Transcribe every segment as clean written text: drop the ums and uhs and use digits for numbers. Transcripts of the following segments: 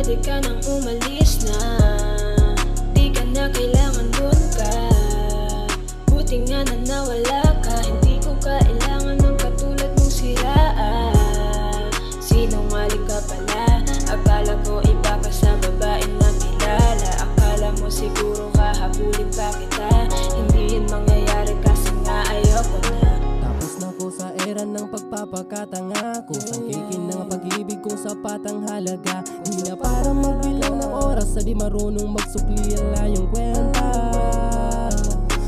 pwede ka nang umalis na. Di ka na kailangan dun ka. Buti nga na nawala ka. Hindi ko kailangan ng katulad mong siraan. Sinungaling ka pala. Akala ko iba ka sa babae na kilala. Akala mo siguro hahabulin pa kita. Hindi yun mangyayari kasi nga ayoko na. Tapos na ko sa era ng pagpapakatanga ko. Sangkikin ng pag-ibig kong sapat ang halaga. Di na para magbilang ng oras sa di marunong magsukli ang layong kwenta.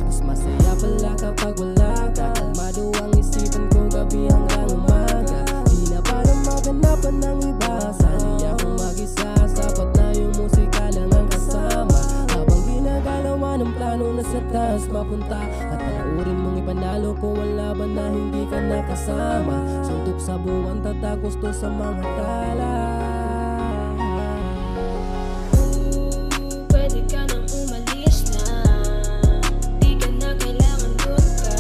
Mas masaya pala kapag wala ka. Kalmado ang isipan ko gabi hanggang umaga. Di na para maganapan ng iba. Sanay akong mag-isa. Sapat na yung musika lang ang kasama. Habang ginagalawa ng plano na sa taas mapunta. At panoorin mong ipanalo ko ang laban na hindi ka nakasama. Suntok sa buwan tatagusto sa mga tala. Pwede ka nang umalis na. Di ka na kailangan dun ka.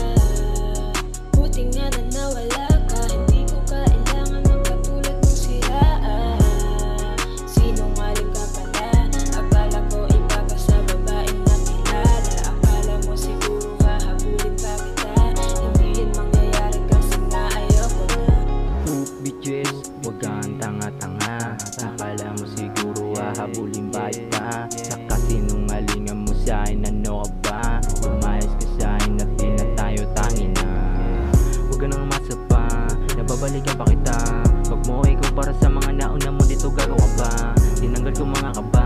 Buti nga na nawala ka. Hindi ko kailangan ng katulad mong siraan. Sinungaling ka pala. Akala ko iba ka sa babae na kilala. Akala mo siguro hahabulin pa kita. Hindi yun mangyayari kasi nga ayoko na. Bitches, huwag kang tanga-tanga. Akala mo siguro hahabulin ba iba? Saka sinungalingan mo sa'kin, ano ka ba? Lumayas ka sa'kin at di na tayo tangin na. Huwag ka nang masapa, nababalikan pa kita. Huwag mo ikumpara sa mga nauna mo dito, gago ka ba? Tinanggal ko mga kaba,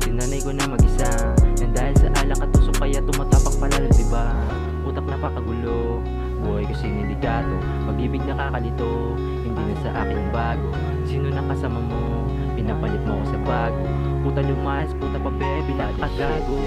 tinanay ko na mag-isa. Yan dahil sa alak at tusok kaya tumatapak palalo, diba? Utak napakagulo, buhay ko sinilikato. Pag-ibig nakakalito, hindi na sa akin bago. Sino na kasama mo? Pinapalit mo ko sa bago. Puta lumayas, puta pa baby, nakagago.